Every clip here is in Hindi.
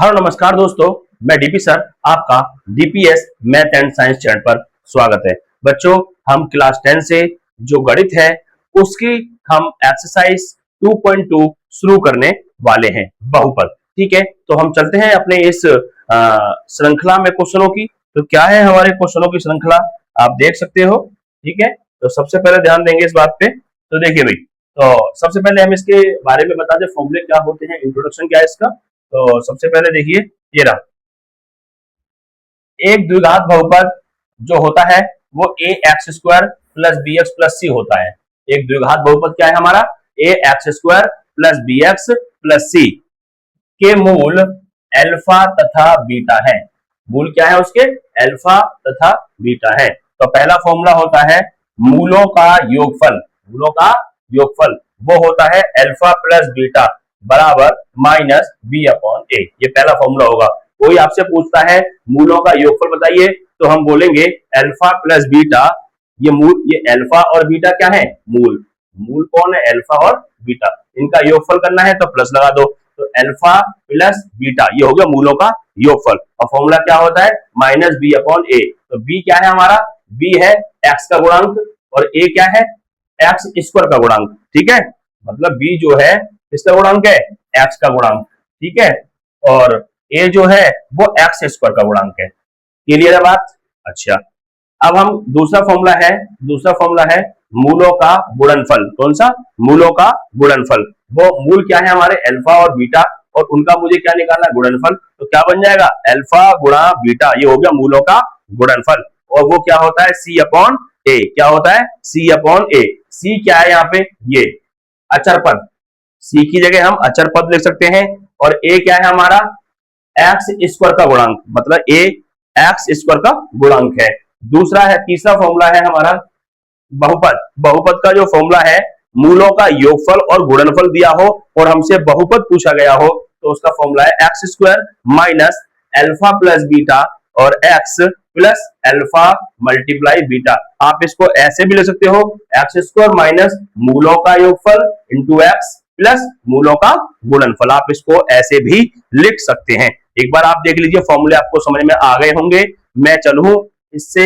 हेलो नमस्कार दोस्तों, मैं डीपी सर आपका DPS math and science channel पर स्वागत है। बच्चों, हम क्लास 10 से जो गणित है उसकी हम एक्सरसाइज 2.2 शुरू करने वाले हैं, बहुपद। ठीक है, तो हम चलते हैं अपने इस श्रृंखला में क्वेश्चनों की। तो क्या है हमारे क्वेश्चनों की श्रृंखला, आप देख सकते हो। ठीक है, तो सबसे पहले ध्यान देंगे इस बात पे। तो देखिए भाई, तो सबसे पहले हम इसके बारे में बता दें, फॉर्मूले क्या होते हैं, इंट्रोडक्शन क्या है इसका। तो सबसे पहले देखिए, ये रहा एक द्विघात बहुपद जो होता है वो a x square plus b x plus c होता है। एक द्विघात बहुपद क्या है हमारा, a x square plus b x plus c के मूल अल्फा तथा बीटा है। मूल क्या है उसके, अल्फा तथा बीटा है। तो पहला फॉर्मूला होता है मूलों का योगफल। मूलों का योगफल वो होता है अल्फा प्लस बीटा बराबर माइनस बी अपॉन ए। ये पहला फॉर्मूला होगा। कोई आपसे पूछता है मूलों का योगफल बताइए, तो हम बोलेंगे अल्फा प्लस बीटा। ये मूल, ये अल्फा और बीटा क्या है, मूल। मूल कौन है, अल्फा और बीटा। इनका योगफल करना है तो प्लस लगा दो। तो अल्फा प्लस बीटा ये हो गया मूलों का योगफल। और फॉर्मूला क्या होता है, माइनस बी अपॉन ए। तो बी क्या है हमारा, बी है एक्स का गुणांक और ए क्या है, एक्स स्क्वायर का गुणांक। ठीक है, मतलब बी जो है किसका गुणांक है, एक्स का गुणांक। ठीक है, और ए जो है वो एक्स स्क्वायर का गुणांक है। क्लियर है बात। अच्छा, अब हम दूसरा फॉर्मूला है मूलों का गुणनफल। कौन सा, मूलों का गुणनफल। वो मूल क्या है हमारे, अल्फा और बीटा, और उनका मुझे क्या निकालना है, गुणनफल। तो क्या बन जाएगा, अल्फा गुणा बीटा, ये हो गया मूलों का गुणनफल। और वो क्या होता है, सी अपॉन ए। क्या होता है, सी अपॉन ए। सी क्या है यहाँ पे, ये अचर पद। सी की जगह हम अचर पद लिख सकते हैं। और ए क्या है हमारा, एक्स स्क्वायर का गुणांक, मतलब ए एक्स स्क्वायर का गुणांक है। दूसरा है, तीसरा फॉर्मूला है हमारा बहुपद। बहुपद का जो फॉर्मूला है, मूलों का योगफल और गुणनफल दिया हो और हमसे बहुपद पूछा गया हो, तो उसका फॉर्मूला है x square minus alpha plus beta और x plus alpha multiply beta. आप इसको ऐसे भी ले सकते हो, एक्स स्क्वायर माइनस मूलों का योगफल इंटू एक्स प्लस मूलों का गुणनफल। आप इसको ऐसे भी लिख सकते हैं। एक बार आप देख लीजिए, फॉर्मूले आपको समझ में आ गए होंगे। मैं चलूं इससे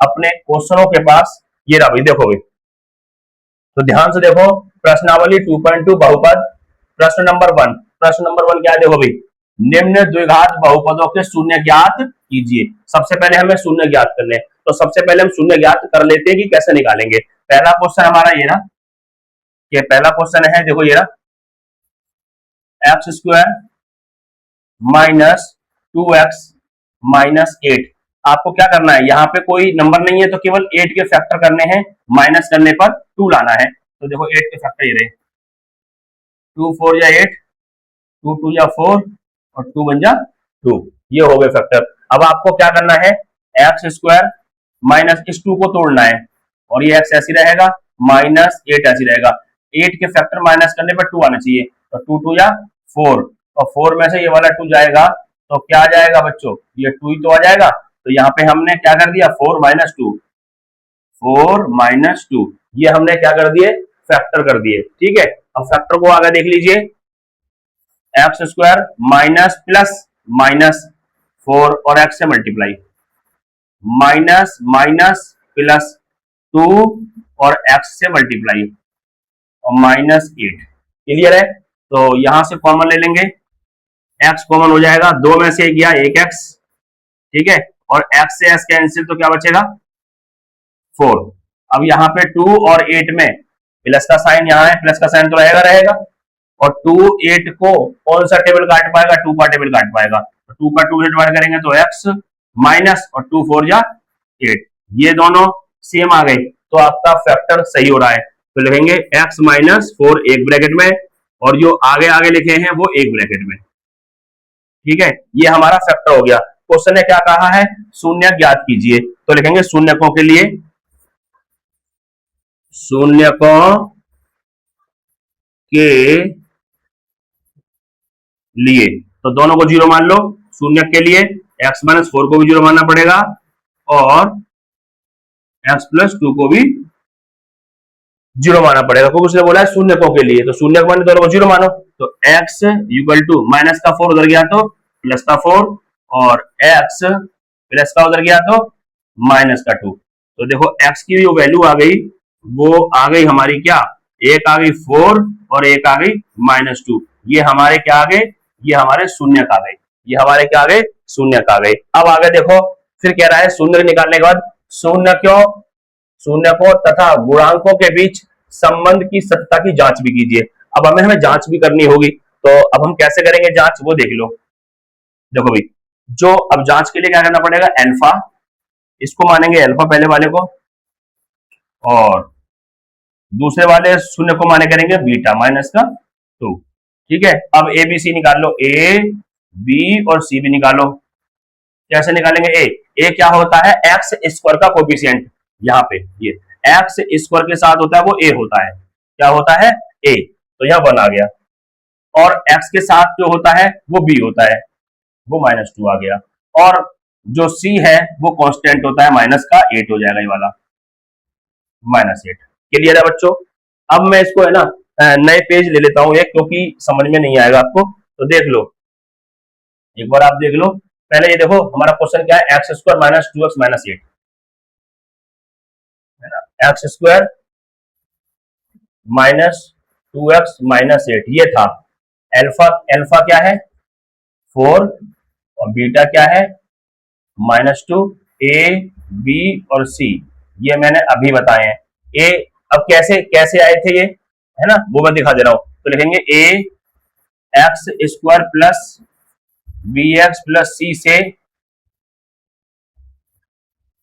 अपने क्वेश्चनों के पास। ये रहा भाई, देखो भाई, तो ध्यान से देखो, प्रश्नावली 2.2 बहुपद। प्रश्न नंबर 1, प्रश्न नंबर 1 क्या है, देखो भाई, निम्न द्विघात बहुपदों के शून्य ज्ञात कीजिए। सबसे पहले हमें शून्य ज्ञात करने, तो सबसे पहले हम शून्य ज्ञात कर लेते हैं कि कैसे निकालेंगे। पहला क्वेश्चन हमारा ये रहा, ये पहला क्वेश्चन है, देखो ये रहा, x square minus 2x minus 8। आपको क्या करना है, यहाँ पे कोई नंबर नहीं है तो केवल 8 के फैक्टर करने हैं, माइनस करने पर 2 लाना है। तो देखो 8 के फैक्टर ये रहे, 2 4 या 8, 2 2 या 4 और 2 1 जा 2, ये हो गए फैक्टर। अब आपको क्या करना है, एक्स स्क्वायर माइनस इस 2 को तोड़ना है, और ये एक्स ऐसी रहेगा, माइनस 8 ऐसी रहेगा। 8 के फैक्टर माइनस करने पर 2 आना चाहिए, तो 2 2 या 4, और 4 में से ये वाला 2 जाएगा तो क्या आ जाएगा बच्चों, ये 2 ही तो आ जाएगा। तो यहाँ पे हमने क्या कर दिया, 4 माइनस 2, 4 माइनस 2, ये हमने क्या कर दिए, फैक्टर कर दिए। ठीक है, अब फैक्टर को आगे देख लीजिए, x square minus plus minus 4 और एक्स से मल्टीप्लाई, माइनस माइनस प्लस 2 और एक्स से मल्टीप्लाई और माइनस 8। क्लियर है, तो यहां से कॉमन ले लेंगे, x कॉमन हो जाएगा, 2 में से गया 1x। ठीक है, और x से s कैंसिल, तो क्या बचेगा 4। अब यहाँ पे 2 और 8 में प्लस का साइन, यहाँ है प्लस का साइन तो रहेगा। और 2 8 को कौन सा टेबल काट पाएगा, 2 का टेबल काट पाएगा। तो 2 का 2 से डिवाइड करेंगे तो x माइनस और 2 4 जा 8, ये दोनों सेम आ गए, तो आपका फैक्टर सही हो रहा है। तो लिखेंगे x माइनस 4 एक ब्रैकेट में, और जो आगे आगे लिखे हैं वो एक ब्रैकेट में। ठीक है, ये हमारा फैक्टर हो गया। क्वेश्चन ने क्या कहा है, शून्य ज्ञात कीजिए। तो लिखेंगे शून्यकों के लिए, शून्यकों के लिए, तो दोनों को 0 मान लो। शून्य के लिए x माइनस 4 को भी 0 मानना पड़ेगा और x प्लस 2 को भी 0 मानना पड़ेगा, क्योंकि उसने बोला है शून्यकों के लिए, तो शून्य माने दोनों को 0 मानो। तो x इक्वल टू माइनस का 4 उधर गया तो प्लस का 4 और x प्लस का उधर गया तो माइनस का 2। तो देखो x की जो वैल्यू आ गई वो आ गई हमारी क्या, एक आ गई 4 और एक आ गई -2। ये हमारे क्या आ गए, ये हमारे शून्य का गए, ये हमारे क्या आ गए, शून्य का गए। अब आगे देखो फिर कह रहा है शून्य निकालने के बाद शून्य को तथा गुणांकों के बीच संबंध की सत्यता की जांच भी कीजिए। अब हमें जांच भी करनी होगी, तो अब हम कैसे करेंगे जांच वो देख लो। देखो भाई, जो अब जांच के लिए क्या करना पड़ेगा, अल्फा, इसको मानेंगे अल्फा पहले वाले को, और दूसरे वाले शून्य को माने करेंगे बीटा -2। ठीक है, अब ए बी सी निकाल लो, ए बी और सी भी निकालो। कैसे निकालेंगे, ए क्या होता है, एक्स स्क्वायर का कोफिशिएंट, यहाँ पे ये एक्स स्क्वायर के साथ होता है वो ए होता है, क्या होता है ए, तो यह 1 आ गया। और एक्स के साथ जो होता है वो बी होता है, वो -2 आ गया। और जो सी है वो कांस्टेंट होता है, माइनस का 8 हो जाएगा ये वाला, -8। क्लियर है बच्चों। अब मैं इसको है ना नए पेज ले लेता हूं एक, क्योंकि समझ में नहीं आएगा आपको, तो देख लो एक बार, आप देख लो पहले। ये देखो हमारा क्वेश्चन क्या है, एक्स स्क्वायर -2x -8 है ना, एक्स स्क्वायर -2x -8 ये था। अल्फा क्या है 4 और बीटा क्या है -2, ए बी और सी ये मैंने अभी बताए हैं। ए अब कैसे कैसे आए थे ये, है ना, वो मैं दिखा दे रहा हूं। तो लिखेंगे a x square plus b x plus c से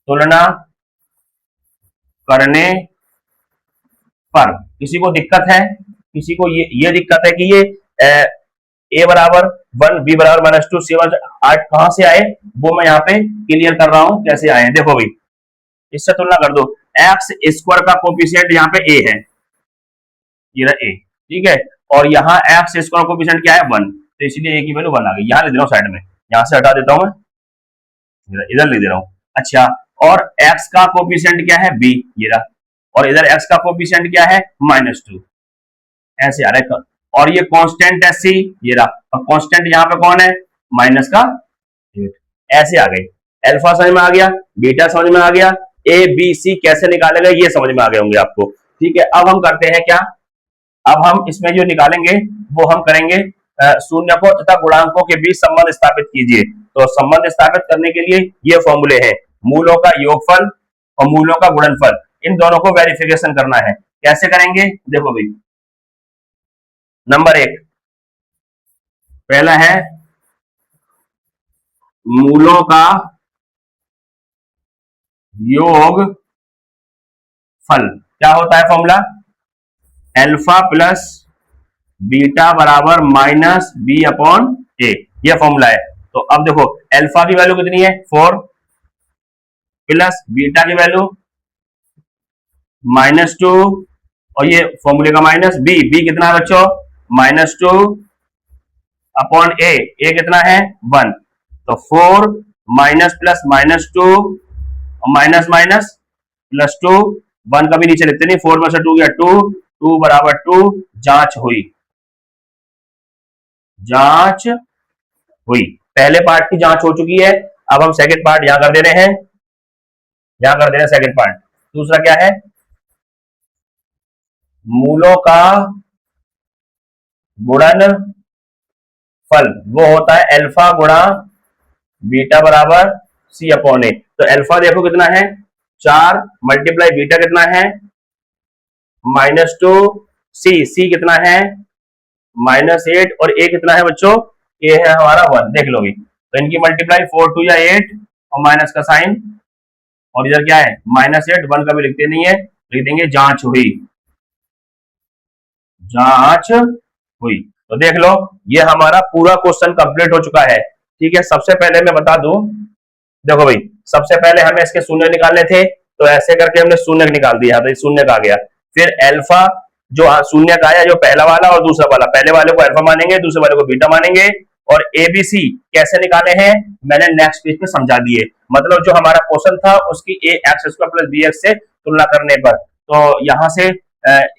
तुलना करने पर, किसी को दिक्कत है, किसी को ये दिक्कत है कि ये ए बराबर 1 बी बराबर -2 सी 8 कहां से आए, वो मैं यहाँ पे क्लियर कर रहा हूं कैसे आए। देखो भाई, इससे तुलना कर दो, एक्स स्क्वायर का कोफिशिएंट यहाँ पे ए है, ये रहा ए, ठीक है, और यहाँ एक्स स्क्वायर कोफिशिएंट क्या है 1, तो इसलिए ए की वैल्यू 1 आ गई। यहाँ लिख दे रहा हूँ साइड में, यहाँ से हटा देता हूँ मैं, इधर लिख दे रहा हूँ। अच्छा, और x का कोफिशिएंट क्या है b, ये रहा, और इधर x का कोफिशिएंट क्या है -2, ऐसे आ रहा है। और ये कांस्टेंट है c, ये रहा, और कांस्टेंट यहाँ पे कौन है माइनस का 8, ऐसे आ गई। अल्फा समझ में आ गया, बीटा समझ में आ गया, ए बी सी कैसे निकालेगा ये समझ में आ गए होंगे आपको। ठीक है, अब हम करते हैं क्या, अब हम इसमें जो निकालेंगे वो हम करेंगे शून्य को तथा गुणांकों के बीच संबंध स्थापित कीजिए। तो संबंध स्थापित करने के लिए ये फॉर्मूले हैं, मूलों का योगफल और मूलों का गुणनफल, इन दोनों को वेरिफिकेशन करना है। कैसे करेंगे, देखो भाई, नंबर 1 पहला है मूलों का योग फल। क्या होता है फॉर्मूला, अल्फा प्लस बीटा बराबर -b/a, यह फॉर्मूला है। तो अब देखो अल्फा की वैल्यू कितनी है 4 प्लस बीटा की वैल्यू -2, और ये फॉर्मूले का माइनस, बी कितना है बच्चों -2/a, ए कितना है 1, तो 4 माइनस प्लस -2 माइनस माइनस +2, 1 कभी नीचे लिखते नहीं, 4 में से 2 गया 2 बराबर 2, जांच हुई, जांच हुई। पहले पार्ट की जांच हो चुकी है, अब हम सेकंड पार्ट यहां कर दे रहे हैं, यहां कर दे रहे हैं सेकंड पार्ट। दूसरा क्या है, मूलों का गुणन फल, वो होता है अल्फा गुणा बीटा बराबर c/a। तो अल्फा देखो कितना है 4 मल्टीप्लाई बीटा कितना है -2, सी कितना है -8, और ए कितना है बच्चों, ए है हमारा 1, देख लो भी। तो इनकी मल्टीप्लाई 4 2 या 8 और माइनस का साइन, और इधर क्या है -8, 1 कभी लिखते नहीं है, लिख देंगे जांच हुई, जांच हुई। तो देख लो ये हमारा पूरा क्वेश्चन कंप्लीट हो चुका है। ठीक है, सबसे पहले मैं बता दूं, देखो भाई, सबसे पहले हमें इसके शून्य निकालने थे, तो ऐसे करके हमने शून्य निकाल दिया, तो शून्य का आ गया। फिर अल्फा जो शून्य का आया, जो पहला वाला और दूसरा वाला, पहले वाले को अल्फा मानेंगे, दूसरे वाले को बीटा मानेंगे। और एबीसी कैसे निकाले हैं मैंने नेक्स्ट पेज पे समझा दिए, मतलब जो हमारा क्वेश्चन था उसकी a x square plus b x से तुलना करने पर, तो यहां से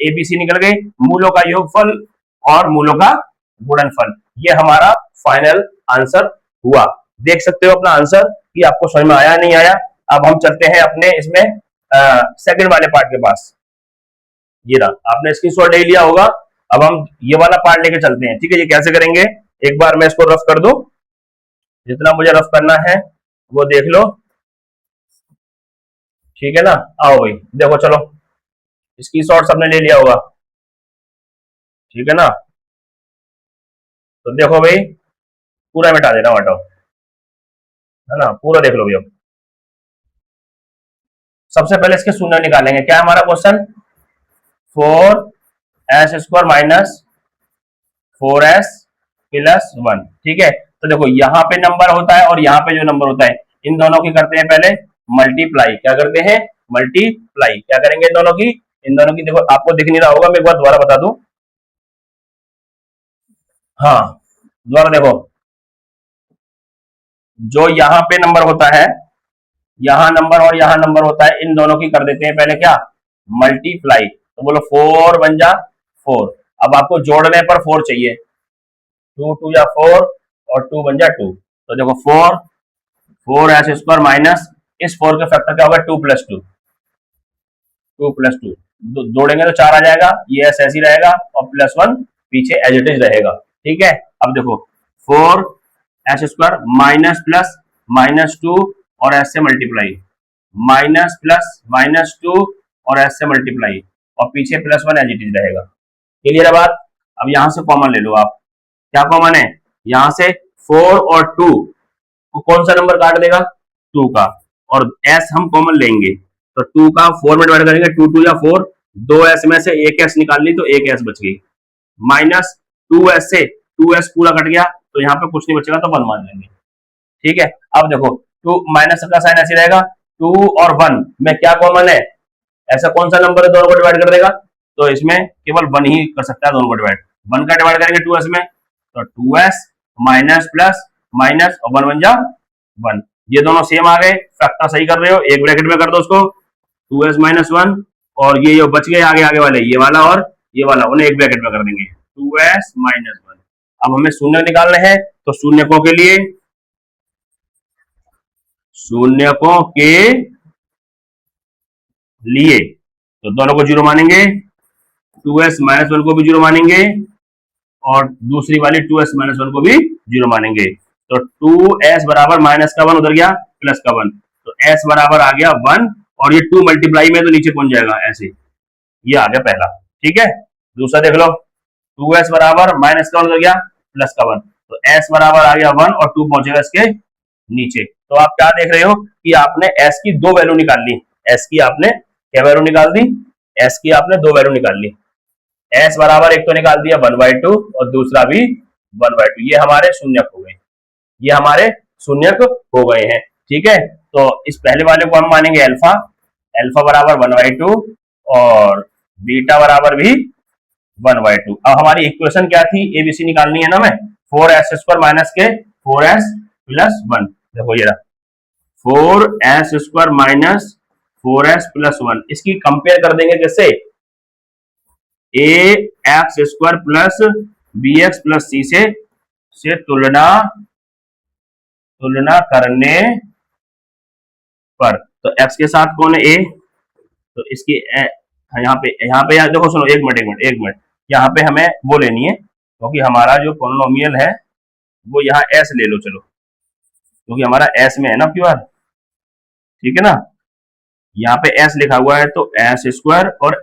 एबीसी निकल गई, मूलों का योगफल और मूलों का गुणनफल, ये हमारा फाइनल आंसर हुआ। देख सकते हो अपना आंसर कि आपको समझ में आया नहीं आया। अब हम चलते हैं अपने इसमें सेकंड वाले पार्ट के पास। ये रहा, आपने स्क्रीनशॉट ले लिया होगा। अब हम ये वाला पार्ट लेके चलते हैं, ठीक है। ये कैसे करेंगे, एक बार मैं इसको रफ कर दूं, जितना मुझे रफ करना है वो देख लो, ठीक है ना। आओ भाई देखो, चलो स्क्रीनशॉट सबने ले लिया होगा, ठीक है ना। तो देखो भाई, पूरा मिटा देना, हटाओ, है ना, पूरा देख लो भैया। सबसे पहले इसके शून्य निकालेंगे। क्या है हमारा question, 4s² minus 4s plus 1, ठीक है। तो देखो यहाँ पे नंबर होता है और यहाँ पे जो नंबर होता है, इन दोनों की करते हैं पहले मल्टीप्लाई। क्या करते हैं, मल्टीप्लाई। क्या करेंगे इन दोनों की, इन दोनों की, देखो आपको दिख नहीं रहा होगा, मैं एक बार दोबारा बता दूं। हाँ, दोबारा देखो, जो यहाँ पे नंबर होता है, यहाँ नंबर और यहाँ नंबर होता है, इन दोनों की कर देते हैं पहले क्या, मल्टीप्लाई। तो बोलो 4 बन जा 4। अब आपको जोड़ने पर 4 चाहिए, 2 2 या 4 और 2 बन जा 2। तो देखो 4s² माइनस, इस 4 के फैक्टर क्या होगा, 2 + 2, 2 + 2, जोड़ेंगे तो 4 आ जाएगा, ये ऐसे ही रहेगा और +1 पीछे एज इट इज रहेगा, ठीक है। अब देखो 4s² माइनस प्लस -2 और s से मल्टीप्लाई, माइनस प्लस -2 और s से मल्टीप्लाई, और पीछे +1 एज इट इज रहेगा। क्लियर है बात। अब यहां से कॉमन ले लो आप, क्या कॉमन है, यहां से 4 और 2 को कौन सा नंबर काट देगा, 2 का, और s हम कॉमन लेंगे, तो 2 का 4 में डिवाइड करेंगे, 2 2 या 4, 2s में से एक s निकाल ली तो एक s बच गई, माइनस 2s से 2s पूरा कट गया, तो यहाँ पे कुछ नहीं बचेगा तो 1 मान लेंगे, ठीक है। अब देखो 2 माइनस का साइन ऐसे रहेगा, 2 और 1 में क्या कॉमन है, ऐसा कौन सा नंबर है दोनों को डिवाइड कर देगा, तो इसमें केवल 1 ही कर सकता है दोनों को डिवाइड। 1 का डिवाइड करेंगे 2s में, तो 2s माइनस प्लस माइनस और 1 बन जा 1। ये दोनों सेम आ गए, फैक्टर सही कर रहे हो, एक ब्रैकेट में कर दो उसको, 2s माइनस 1, और ये जो बच गए आगे आगे वाले, ये वाला और ये वाला, उन्हें एक ब्रैकेट में कर देंगे, 2s माइनस 1। अब हमें शून्य निकालने हैं, तो शून्यकों के लिए, शून्यकों के लिए तो दोनों को 0 मानेंगे, 2s माइनस 1 को भी 0 मानेंगे, और दूसरी वाली 2s माइनस 1 को भी 0 मानेंगे। तो 2s बराबर माइनस का 1 उधर गया, प्लस का 1, तो s बराबर आ गया 1, और ये 2 मल्टीप्लाई में तो नीचे पहुंच जाएगा ऐसे, ये आ गया पहला, ठीक है। दूसरा देख लो, 2s बराबर माइनस का 1 उधर गया, प्लस का 1, तो s बराबर आ गया 1 और 2 पहुंचेगा इसके नीचे। तो आप क्या देख रहे हो कि आपने s की 2 वैल्यू निकाल ली, s की आपने क्या वैल्यू निकाल दी, s की आपने 2 वैल्यू निकाल ली। s बराबर एक तो निकाल दिया 1/2 और दूसरा भी 1/2, ये हमारे शून्यक हो गए, ये हमारे शून्यक हो गए हैं, ठीक है। तो इस पहले वाले को हम मानेंगे अल्फा, अल्फा बराबर 1/2 और बीटा बराबर भी 1/2। अब हमारी इक्वेशन क्या थी, एबीसी निकालनी है ना, हमें 4s² माइनस के 4s प्लस 1, देखो ये रहा 4s² माइनस 4s प्लस 1, इसकी कंपेयर कर देंगे किससे, ax² plus bx plus c से तुलना करने पर, तो x के साथ कौन है a, तो इसकी यहाँ पे यार देखो, सुनो एक मिनट, यहाँ पे हमें वो लेनी है, क्योंकि हमारा जो पॉलिनोमियल है वो यहाँ s ले लो, चलो, क्योंकि हमारा s में है ना प्योर, ठीक है ना। यहाँ पे s लिखा हुआ है, तो s² और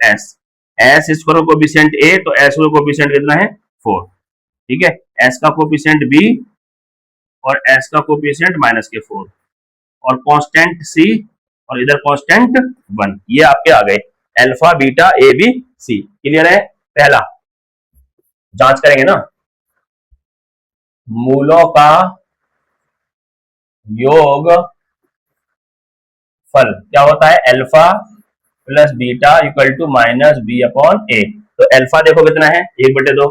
s² का कोफिशिएंट a, तो s का कोफिशिएंट कितना है 4, ठीक है। s का कोफिशिएंट b और s का कोफिशिएंट -4, और कांस्टेंट c, और इधर कांस्टेंट 1, ये आपके आ गए alpha beta A B C. Clear है। पहला जांच करेंगे ना, मूलों का योग फल क्या होता है, alpha plus beta equal to -b/a। तो अल्फा देखो कितना है 1/2,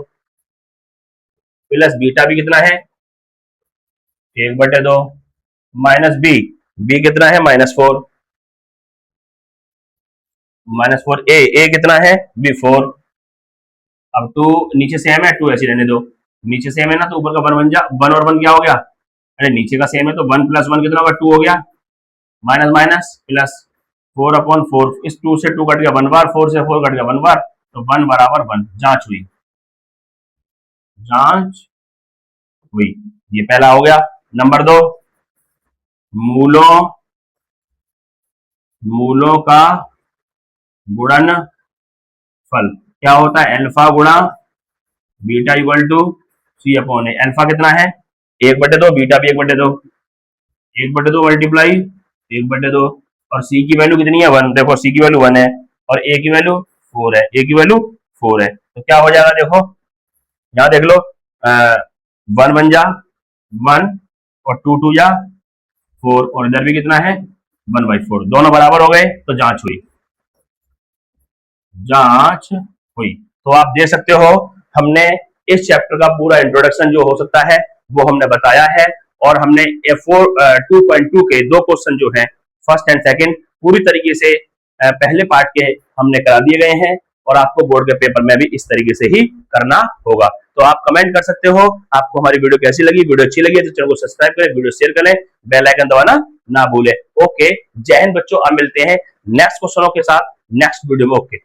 प्लस बीटा भी कितना है 1/2, माइनस बी कितना है -4, -4 ए कितना है b4। अब 2 नीचे सेम है, 2 ऐसे रहने दो, नीचे सेम है ना, तो ऊपर का 1 बन जा, 1 और 1 क्या हो गया अरे नीचे का सेम है तो 1 + 1 कितना होगा, 2 हो गया, माइनस माइनस प्लस 4/4, इस 2 से 2 कट गया 1 बार, 4 से 4 कट गया 1 बार, तो 1 बराबर 1, जांच हुई, जांच हुई। ये पहला हो गया। नंबर 2, मूलों मूलों का गुणनफल क्या होता है, अल्फा गुणा beta equal to C/A। Alpha कितना है, 1/2, बीटा भी 1/2, 1/2 मल्टीप्लाई 1/2, और सी की वैल्यू कितनी है, 1। देखो सी की वैल्यू 1 है और ए की वैल्यू 4 है, ए की वैल्यू 4 है, तो क्या हो जाएगा, देखो यहां देख लो, 1 बन जा 1 और 2 2 जा 4, और इधर भी कितना है 1/4, दोनों बराबर हो गए, तो जांच हुई, जांच हुई। तो आप देख सकते हो हमने इस चैप्टर का पूरा इंट्रोडक्शन जो हो सकता है वो हमने बताया है, और हमने 2.2 के 2 क्वेश्चन जो है फर्स्ट एंड सेकंड पूरी तरीके से पहले पार्ट के हमने करा दिए गए हैं, और आपको बोर्ड के पेपर में भी इस तरीके से ही करना होगा। तो आप कमेंट कर सकते हो आपको हमारी वीडियो कैसी लगी, वीडियो अच्छी लगी है तो चैनल को सब्सक्राइब करें, वीडियो शेयर करें, बेल आइकन दबाना ना भूलें। ओके, जय हिंद बच्चों, अब मिलते हैं नेक्स्ट क्वेश्चनों के साथ नेक्स्ट वीडियो में। ओके।